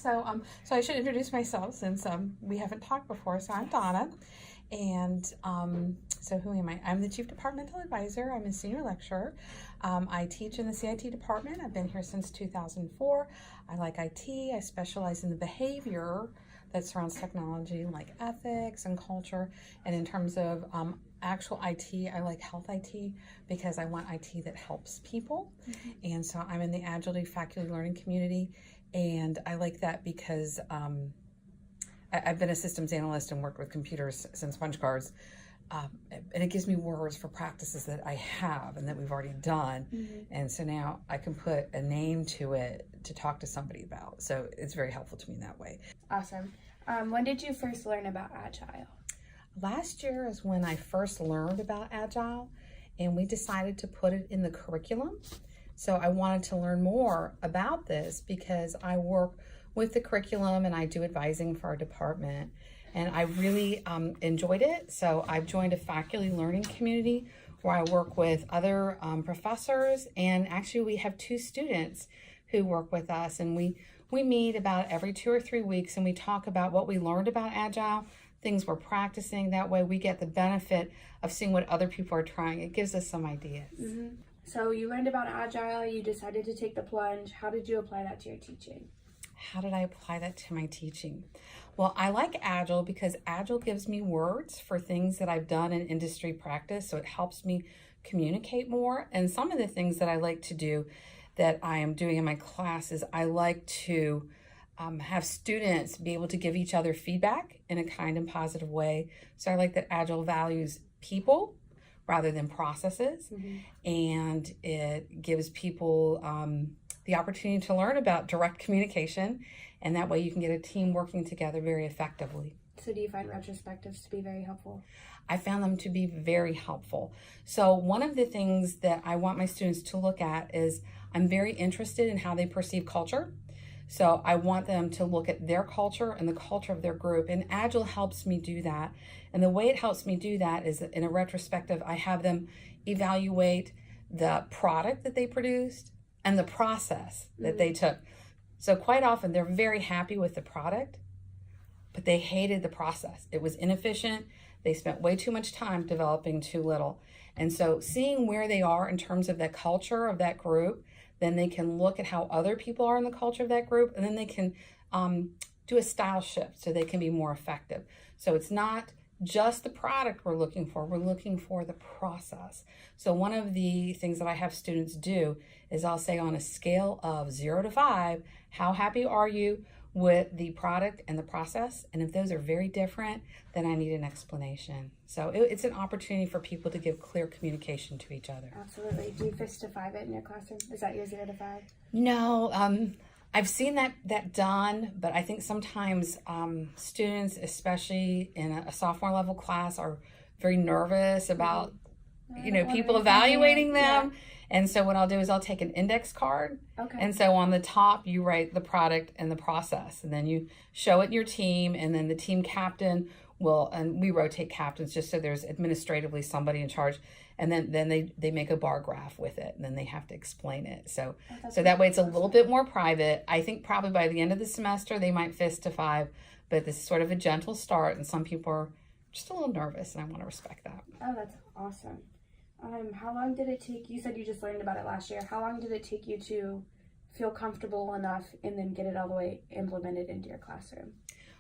So I should introduce myself since we haven't talked before. So I'm Donna, and so who am I? I'm the Chief Departmental Advisor. I'm a Senior Lecturer. I teach in the CIT department. I've been here since 2004. I like IT. I specialize in the behavior that surrounds technology, like ethics and culture. And in terms of actual IT, I like health IT because I want IT that helps people. Mm-hmm. And so I'm in the Agile faculty learning community. And I like that because I've been a systems analyst and worked with computers since punch cards. And it gives me words for practices that I have and that we've already done. Mm-hmm. And so now I can put a name to it to talk to somebody about. So it's very helpful to me in that way. Awesome. When did you first learn about Agile? Last year is when I first learned about Agile, and we decided to put it in the curriculum. So I wanted to learn more about this because I work with the curriculum and I do advising for our department. And I really enjoyed it. So I've joined a faculty learning community where I work with other professors. And actually we have 2 students who work with us. And we meet about every 2 or 3 weeks and we talk about what we learned about Agile, things we're practicing. That way we get the benefit of seeing what other people are trying. It gives us some ideas. Mm-hmm. So you learned about Agile, you decided to take the plunge. How did you apply that to your teaching? How did I apply that to my teaching? Well, I like Agile because Agile gives me words for things that I've done in industry practice, so it helps me communicate more. And some of the things that I like to do that I am doing in my classes, I like to have students be able to give each other feedback in a kind and positive way. So I like that Agile values people rather than processes. Mm-hmm. And it gives people the opportunity to learn about direct communication, and that way you can get a team working together very effectively. So do you find retrospectives to be very helpful? I found them to be very helpful. So one of the things that I want my students to look at is I'm very interested in how they perceive culture. So I want them to look at their culture and the culture of their group, and Agile helps me do that. And the way it helps me do that is in a retrospective, I have them evaluate the product that they produced and the process that they took. So quite often they're very happy with the product, but they hated the process. It was inefficient. They spent way too much time developing too little. And so seeing where they are in terms of the culture of that group, then they can look at how other people are in the culture of that group, and then they can do a style shift so they can be more effective. So it's not just the product we're looking for the process. So one of the things that I have students do is I'll say on a scale of 0 to 5, how happy are you with the product and the process? And if those are very different, then I need an explanation. So it's an opportunity for people to give clear communication to each other. Absolutely. Do you fist to 5 it in your classroom? Is that your 0 to 5? No, I've seen that done, but I think sometimes students, especially in a sophomore level class, are very nervous about people evaluating them. Yeah. And so what I'll do is I'll take an index card. Okay. And so on the top, you write the product and the process. And then you show it in your team. And then the team captain will, and we rotate captains just so there's administratively somebody in charge. And then they make a bar graph with it. And then they have to explain it. So that way it's a little bit more private. I think probably by the end of the semester, they might fist to 5. But this is sort of a gentle start. And some people are just a little nervous. And I want to respect that. Oh, that's awesome. How long did it take, you said you just learned about it last year, how long did it take you to feel comfortable enough and then get it all the way implemented into your classroom?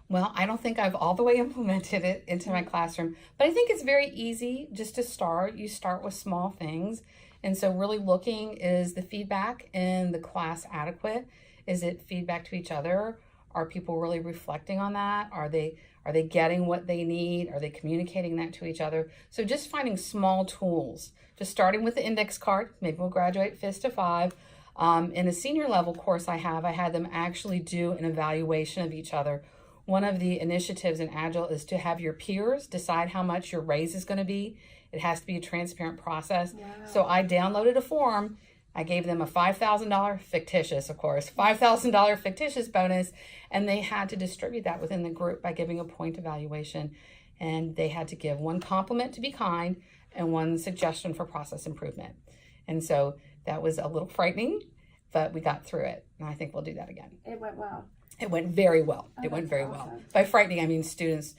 Well, I don't think I've all the way implemented it into my classroom, but I think it's very easy just to start. You start with small things. And so really looking, is the feedback in the class adequate? Is it feedback to each other? Are people really reflecting on that? Are they getting what they need? Are they communicating that to each other? So just finding small tools, just starting with the index card. Maybe we'll graduate fist to 5. In a senior level course I had them actually do an evaluation of each other. One of the initiatives in Agile is to have your peers decide how much your raise is going to be. It has to be a transparent process. Yeah. So I downloaded a form. I gave them a $5,000 fictitious, of course, $5,000 fictitious bonus, and they had to distribute that within the group by giving a point evaluation. And they had to give 1 compliment to be kind and 1 suggestion for process improvement. And so that was a little frightening, but we got through it. And I think we'll do that again. It went well. It went very well. Oh, It went that's very awesome. well. By frightening, I mean students,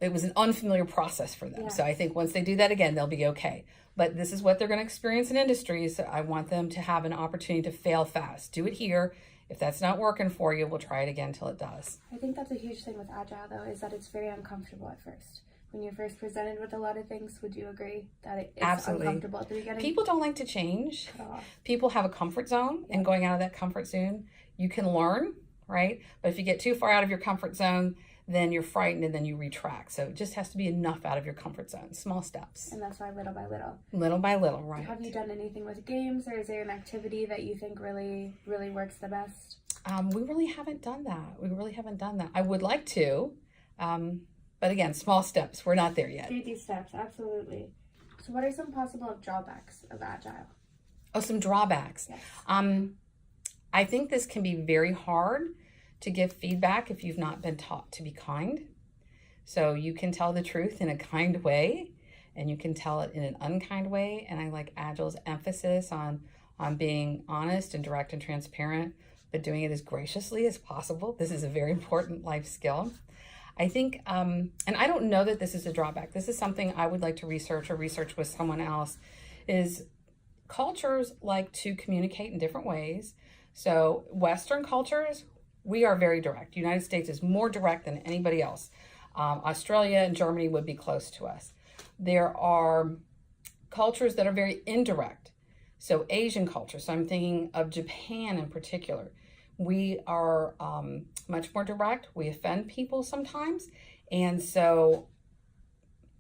it was an unfamiliar process for them. Yeah. So I think once they do that again, they'll be okay. But this is what they're going to experience in industry. So I want them to have an opportunity to fail fast. Do it here. If that's not working for you, we'll try it again till it does. I think that's a huge thing with Agile, though, is that it's very uncomfortable at first. When you're first presented with a lot of things, would you agree that it's Absolutely. uncomfortable at the beginning? People don't like to change. Cut off. People have a comfort zone, and going out of that comfort zone, you can learn, right? But if you get too far out of your comfort zone, then you're frightened and then you retract. So it just has to be enough out of your comfort zone, small steps. And that's why little by little. Little by little, right. Have you done anything with games, or is there an activity that you think really works the best? We really haven't done that. I would like to, but again, small steps. We're not there yet. Baby steps, absolutely. So what are some possible drawbacks of Agile? Oh, some drawbacks. Yes. I think this can be very hard to give feedback if you've not been taught to be kind. So you can tell the truth in a kind way, and you can tell it in an unkind way. And I like Agile's emphasis on being honest and direct and transparent, but doing it as graciously as possible. This is a very important life skill. I think, and I don't know that this is a drawback. This is something I would like to research with someone else, is cultures like to communicate in different ways. So Western cultures, we are very direct. United States is more direct than anybody else. Australia and Germany would be close to us. There are cultures that are very indirect. So Asian culture, so I'm thinking of Japan in particular. We are much more direct. We offend people sometimes. And so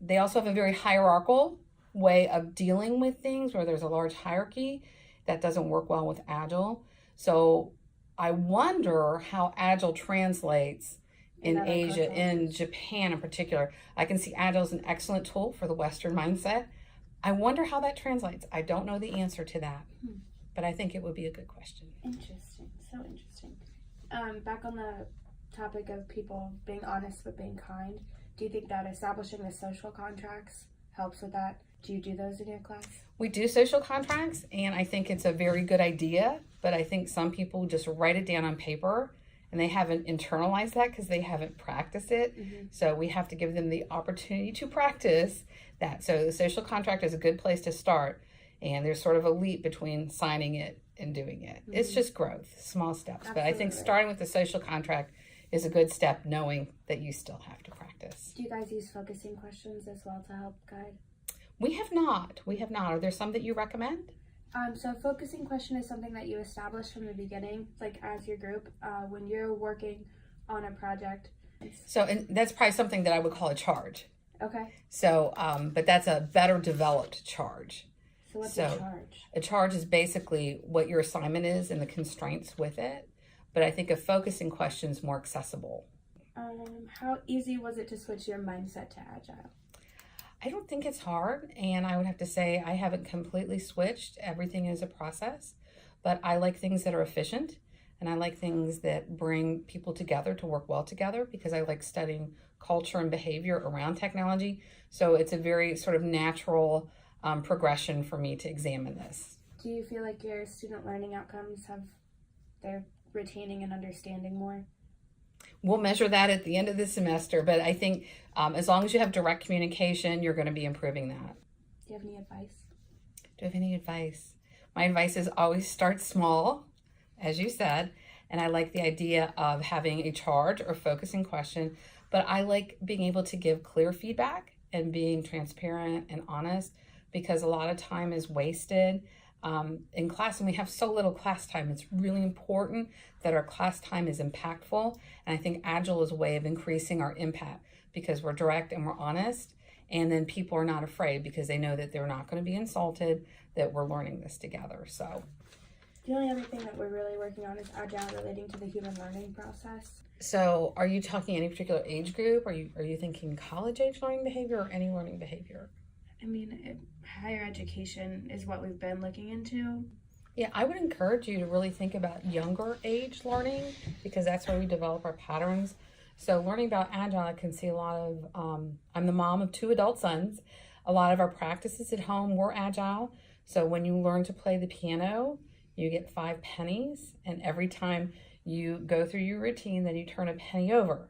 they also have a very hierarchical way of dealing with things where there's a large hierarchy. That doesn't work well with Agile. So I wonder how Agile translates in Asia, in Japan in particular. I can see Agile as an excellent tool for the Western mindset. I wonder how that translates. I don't know the answer to that, but I think it would be a good question. Interesting, so interesting. Back on the topic of people being honest but being kind, do you think that establishing the social contracts helps with that? Do you do those in your class? We do social contracts, and I think it's a very good idea, but I think some people just write it down on paper and they haven't internalized that because they haven't practiced it. Mm-hmm. So we have to give them the opportunity to practice that. So the social contract is a good place to start, and there's sort of a leap between signing it and doing it. Mm-hmm. It's just growth, small steps. Absolutely. But I think starting with the social contract is a good step, knowing that you still have to practice. Do you guys use focusing questions as well to help guide? We have not. Are there some that you recommend? So a focusing question is something that you establish from the beginning, like as your group, when you're working on a project. So, and that's probably something that I would call a charge. Okay. So, but that's a better developed charge. So what's a charge? A charge is basically what your assignment is and the constraints with it. But I think a focusing question is more accessible. How easy was it to switch your mindset to Agile? I don't think it's hard, and I would have to say I haven't completely switched. Everything is a process, but I like things that are efficient, and I like things that bring people together to work well together, because I like studying culture and behavior around technology. So it's a very sort of natural progression for me to examine this. Do you feel like your student learning outcomes they're retaining and understanding more? We'll measure that at the end of the semester, but I think as long as you have direct communication, you're going to be improving that. Do you have any advice? Do I have any advice? My advice is always start small, as you said, and I like the idea of having a charge or focusing question, but I like being able to give clear feedback and being transparent and honest, because a lot of time is wasted in class, and we have so little class time. It's really important that our class time is impactful, and I think Agile is a way of increasing our impact, because we're direct and we're honest, and then people are not afraid because they know that they're not going to be insulted, that we're learning this together. So the only other thing that we're really working on is Agile relating to the human learning process. So are you talking any particular age group? Are you thinking college age learning behavior or any learning behavior? I mean, higher education is what we've been looking into. Yeah, I would encourage you to really think about younger age learning, because that's where we develop our patterns. So learning about Agile, I can see a lot of, I'm the mom of 2 adult sons. A lot of our practices at home were Agile. So when you learn to play the piano, you get 5 pennies, and every time You go through your routine, then you turn a penny over.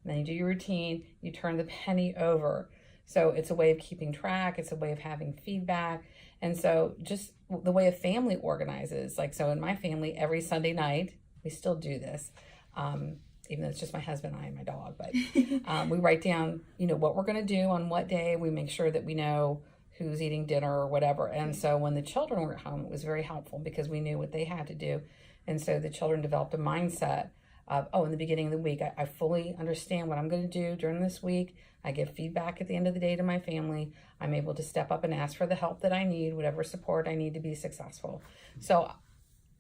And then you do your routine, you turn the penny over. So it's a way of keeping track, it's a way of having feedback. And so just the way a family organizes, like, so in my family, every Sunday night, we still do this, even though it's just my husband and I and my dog, but we write down, what we're gonna do on what day. We make sure that we know who's eating dinner or whatever. And so when the children were at home, it was very helpful because we knew what they had to do. And so the children developed a mindset of, in the beginning of the week, I fully understand what I'm going to do during this week. I give feedback at the end of the day to my family. I'm able to step up and ask for the help that I need, whatever support I need to be successful. So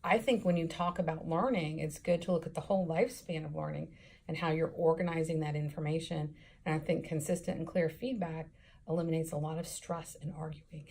I think when you talk about learning, it's good to look at the whole lifespan of learning and how you're organizing that information. And I think consistent and clear feedback eliminates a lot of stress and arguing.